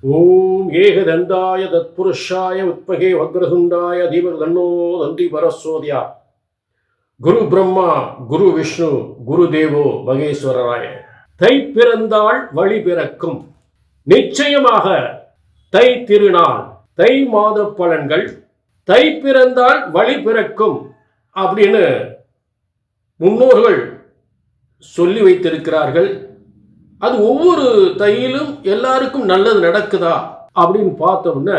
ஓம் ஏகதண்டாய தத்புருஷாய உத்மகே வக்ரதுண்டாய தீமர் தன்னோ தந்தி பரஸ்வோதியா. குரு பிரம்மா குரு விஷ்ணு குரு தேவோ மகேஸ்வரராய. தை பிறந்தால் வழி பிறக்கும். நிச்சயமாக தை திருநாள், தை மாத பலன்கள், தை பிறந்தால் வழி பிறக்கும் அப்படின்னு முன்னோர்கள் சொல்லி வைத்திருக்கிறார்கள். அது ஒவ்வொரு தையிலும் எல்லாருக்கும் நல்லது நடக்குதா அப்படின்னு பார்த்தோம்னா,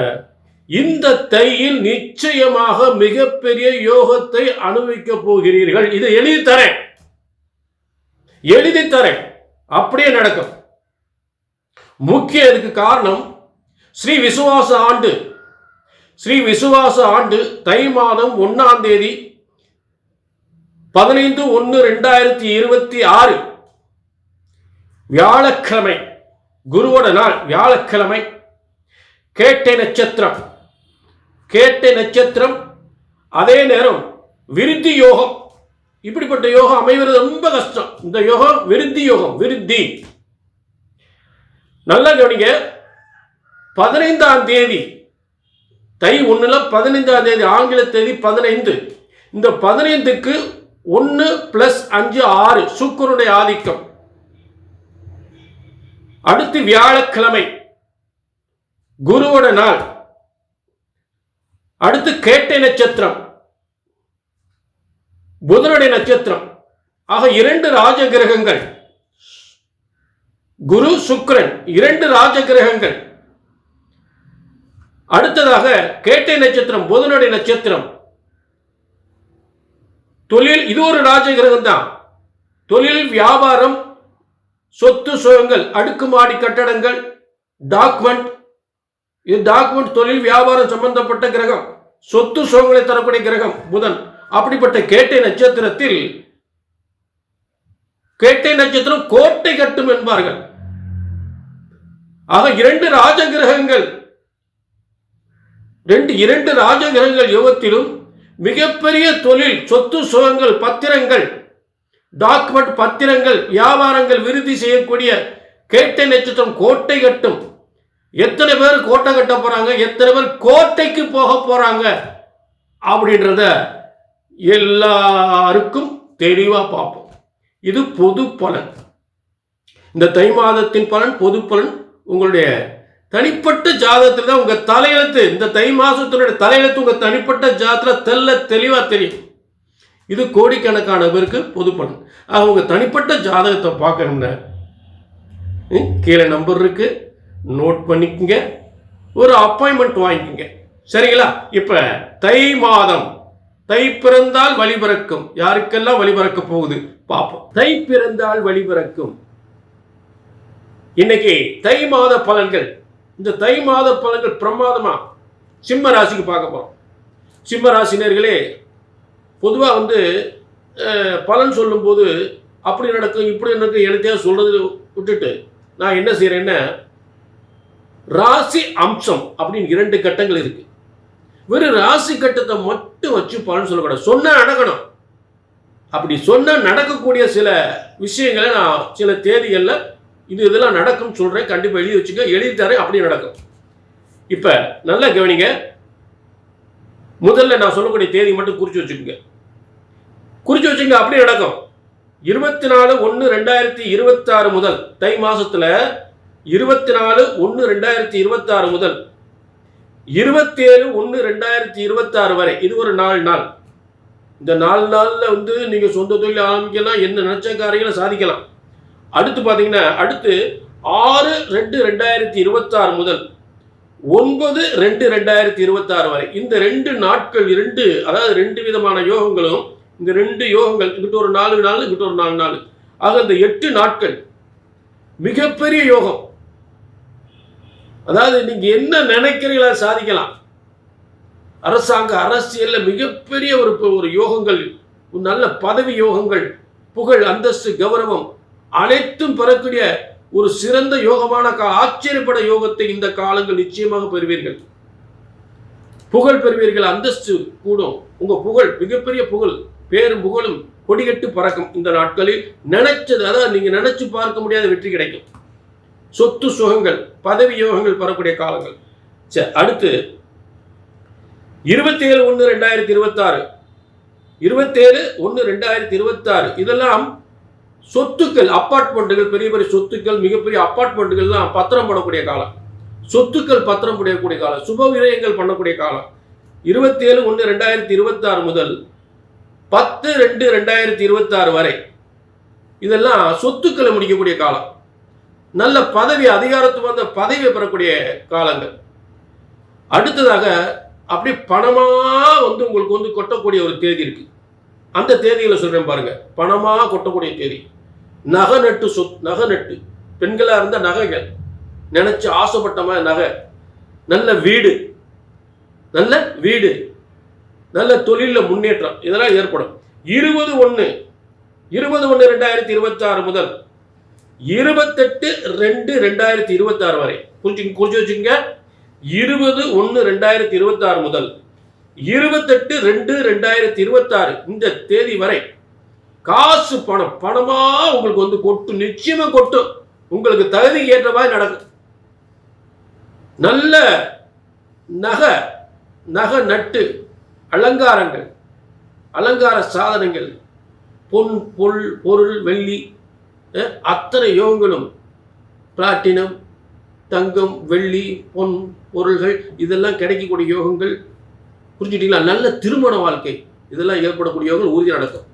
இந்த தையில் நிச்சயமாக மிகப்பெரிய யோகத்தை அனுபவிக்க போகிறீர்கள். இதை எழுதி தரேன், அப்படியே நடக்கும். முக்கிய இதுக்கு காரணம் ஸ்ரீ விசுவாச ஆண்டு தை மாதம் 1ஆம் தேதி 15/1/2026 வியாழக்கிழமை, குருவோட நாள் வியாழக்கிழமை. கேட்டை நட்சத்திரம், அதே நேரம் விருத்தி யோகம். இப்படிப்பட்ட யோகம் அமைவது ரொம்ப கஷ்டம். இந்த யோகம் விருத்தி யோகம். நல்லா கவனிங்க. 15ஆம் தேதி தை 1ல் 15ஆம் தேதி ஆங்கில தேதி 15. இந்த 15க்கு 1 + 5 6 சுக்கிரனுடைய ஆதிக்கம். அடுத்து வியாழக்கிழமை குருவோட நாள். அடுத்து கேட்டை நட்சத்திரம், புதனுடைய நட்சத்திரம். ஆக 2 ராஜ கிரகங்கள், குரு சுக்கிரன், 2 ராஜ கிரகங்கள். அடுத்ததாக கேட்டை நட்சத்திரம், புதனுடைய நட்சத்திரம். தொழில், இது ஒரு ராஜ கிரகம் தான். தொழில், வியாபாரம், சொத்து சுகங்கள், அடுக்குமாடி கட்டடங்கள், டாக்குமெண்ட். இது டாக்குமெண்ட், தொழில், வியாபாரம் சம்பந்தப்பட்ட கிரகம். சொத்து சுகங்களை தரக்கூடிய கிரகம் புதன். அப்படிப்பட்ட கேட்டை நட்சத்திரத்தில், கேட்டை நட்சத்திரம் கோட்டை கட்டும் என்பார்கள். ஆக 2 ராஜகிரகங்கள், 2 ராஜகிரகங்கள் யோகத்திலும் மிகப்பெரிய தொழில், சொத்து சுகங்கள், பத்திரங்கள், டாக்குமெண்ட், பத்திரங்கள், வியாபாரங்கள் விருத்தி செய்யக்கூடிய கேட்டை நட்சத்திரம் கோட்டை கட்டும். எத்தனை பேர் கோட்டை கட்ட போறாங்க, எத்தனை பேர் கோட்டைக்கு போக போறாங்க அப்படின்றத எல்லாருக்கும் தெளிவா பார்ப்போம். இது பொது பலன். இந்த தை மாதத்தின் பலன் பொது பலன். உங்களுடைய தனிப்பட்ட ஜாதகத்தில் தான் உங்க தலையெழுத்து, இந்த தை மாசத்தினுடைய தலையெழுத்து உங்க தனிப்பட்ட ஜாதகத்தில் தெளிவா தெரியும். இது கோடிக்கணக்கான பேருக்கு பொது பலன். அவங்க தனிப்பட்ட ஜாதகத்தை பார்க்கணும்னா கீழே நம்பர் இருக்கு, நோட் பண்ணிக்கங்க, ஒரு அப்பாயின்மெண்ட் வாங்கிக்கங்க. சரிங்களா? இப்ப தை மாதம், தை பிறந்தால் வழி பிறக்கும். யாருக்கெல்லாம் வழி பிறக்க போகுது பார்ப்போம். தை பிறந்தால் வழி பிறக்கும். இன்னைக்கு தை மாத பலன்கள். இந்த தை மாத பலன்கள் பிரமாதமா சிம்ம ராசிக்கு பார்க்க போறோம். சிம்ம ராசினர்களே, பொதுவாக பலன் சொல்லும்போது அப்படி நடக்கும் இப்படி நடக்கும் எனத்தையும் சொல்றது விட்டுட்டு நான் என்ன செய்யறேன்னா, ராசி அம்சம் அப்படின்னு 2 கட்டங்கள் இருக்கு. வெறும் ராசி கட்டத்தை மட்டும் வச்சு பலன் சொல்லக்கூடாது. சொன்னா நடக்கணும். அப்படி சொன்னா நடக்கக்கூடிய சில விஷயங்களை நான் சில தேதிகளில் இதெல்லாம் நடக்கும் சொல்றேன். கண்டிப்பாக எழுதி வச்சுக்க, எழுதி தரேன், அப்படி நடக்கும். இப்ப நல்லா கவனிங்க. முதல்ல நான் சொல்லக்கூடிய தேதி மட்டும் குறிச்சு வச்சுக்கோங்க. அப்படி நடக்கும். 24/1/2026 முதல், தை மாசத்துல 24/1/2026 முதல் 27/1/2026 வரை. இது ஒரு 4 நாள். இந்த 4 நாள்ல நீங்க சொந்த தொழில் ஆரம்பிக்கலாம், என்ன நினைச்ச காரியங்களை சாதிக்கலாம். அடுத்து பாத்தீங்கன்னா, அடுத்து 6/2/2026 முதல் 9/2/2026 வரை. இந்த 2 நாட்கள், அதாவது 2 விதமான யோகங்களும், இந்த 2 யோகங்கள், இங்கிட்ட ஒரு 4 நாள், இங்கிட்ட ஒரு 4 நாள். ஆக இந்த 8 நாட்கள் மிகப்பெரிய யோகம். அதாவது நீங்க என்ன நினைக்கிறீங்களா சாதிக்கலாம். அரசாங்க, அரசியல்ல மிகப்பெரிய ஒரு யோகங்கள், நல்ல பதவி யோகங்கள், புகழ், அந்தஸ்து, கௌரவம் அனைத்தும் பெறக்கூடிய ஒரு சிறந்த யோகமான ஆச்சரியப்பட யோகத்தை இந்த காலங்கள் நிச்சயமாக பெறுவீர்கள். புகழ் பெறுவீர்கள், அந்தஸ்து கூடும். உங்க புகழ், மிகப்பெரிய புகழ், பேரும் புகழும் கொடிகட்டு பறக்கும். இந்த நாட்களில் நினைச்சது, அதாவது நீங்க நினைச்சு பார்க்க முடியாத வெற்றி கிடைக்கும். சொத்து சுகங்கள், பதவி யோகங்கள் பெறக்கூடிய காலங்கள். சரி, அடுத்து 27/1/2026, 27/1/2026 இதெல்லாம் சொத்துக்கள், அப்பார்ட்மெண்ட்டுகள், பெரிய பெரிய சொத்துக்கள், மிகப்பெரிய அப்பார்ட்மெண்ட்டுகள்லாம் பத்திரம் போடக்கூடிய காலம், சொத்துக்கள் பத்திரம் போடக்கூடிய காலம், சுப விரயங்கள் பண்ணக்கூடிய காலம். 27/1/2026 முதல் 10/2/2026 வரை இதெல்லாம் சொத்துக்களை முடிக்கக்கூடிய காலம். நல்ல பதவி, அதிகாரத்துவம், அந்த பதவியை பெறக்கூடிய காலங்கள். அடுத்ததாக அப்படி பணமா உங்களுக்கு கொட்டக்கூடிய ஒரு தேதி இருக்கு. அந்த தேதிகளை சொல்றேன் பாருங்க. பணமா கொட்டக்கூடிய தேதி. நகை நட்டு, பெண்களா இருந்த நகைகள், நினைச்சு ஆசைப்பட்ட மாதிரி நகை, நல்ல வீடு, நல்ல தொழில முன்னேற்றம், இதெல்லாம் ஏற்படும். 20/1/2026 முதல் 28/2/2026 வரை குறிச்சு வச்சுங்க. 20/1/2026 முதல் 28/2/2026 இந்த தேதி வரை காசு, பணமா உங்களுக்கு கொட்டும், நிச்சயமா கொட்டும். உங்களுக்கு தகுதி ஏற்ற மாதிரி நடக்கும். நல்ல நகை நட்டு, அலங்காரங்கள், அலங்கார சாதனங்கள், பொருள், வெள்ளி, அத்தனை யோகங்களும், பிளாட்டினம், தங்கம், வெள்ளி, பொன் பொருள்கள் இதெல்லாம் கிடைக்கக்கூடிய யோகங்கள். புரிஞ்சுட்டீங்களா? நல்ல திருமண வாழ்க்கை இதெல்லாம் ஏற்படக்கூடிய யோகங்கள் உறுதி நடக்கும்.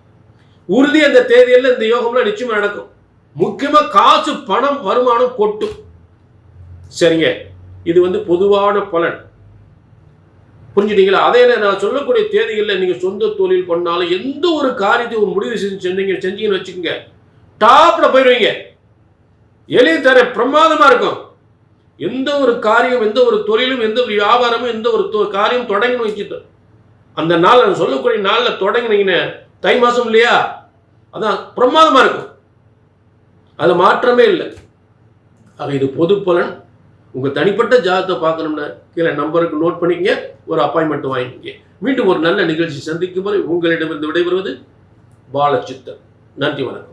உறுதி அந்த தேதியில் இந்த யோகம்லாம் நிச்சயமா நடக்கும். முக்கியமா காசு, பணம், வருமானம் கொட்டும். சரிங்க, இது பொதுவான பலன். புரிஞ்சுட்டீங்களா? அதே நான் சொல்லக்கூடிய தேதிகளில் நீங்க சொந்த தொழில் பண்ணாலும், எந்த ஒரு காரியத்தை ஒரு முடிவு செஞ்சீங்கன்னு வச்சுக்கோங்க, டாப்ல போயிடுவீங்க. எளிய தர பிரமாதமா இருக்கும். எந்த ஒரு காரியம், எந்த ஒரு தொழிலும், எந்த ஒரு வியாபாரமும், எந்த ஒரு காரியம் தொடங்கணும் வச்சுட்டு அந்த நாள், நான் சொல்லக்கூடிய நாளில் தொடங்கினீங்கன்னு, தை மாசம் இல்லையா, அதான் பிரமாதமா இருக்கும். அது மாற்றமே இல்லை. ஆக இது பொது பலன். உங்க தனிப்பட்ட ஜாதகத்தை பார்க்கணும்னா கீழே நம்பருக்கு நோட் பண்ணிக்கங்க, ஒரு அப்பாயின்மெண்ட் வாங்கிக்கங்க. மீண்டும் ஒரு நல்ல நிகழ்ச்சி சந்திக்கும் வரை உங்களிடமிருந்து விடைபெறுவது பாலச்சித்தர். நன்றி, வணக்கம்.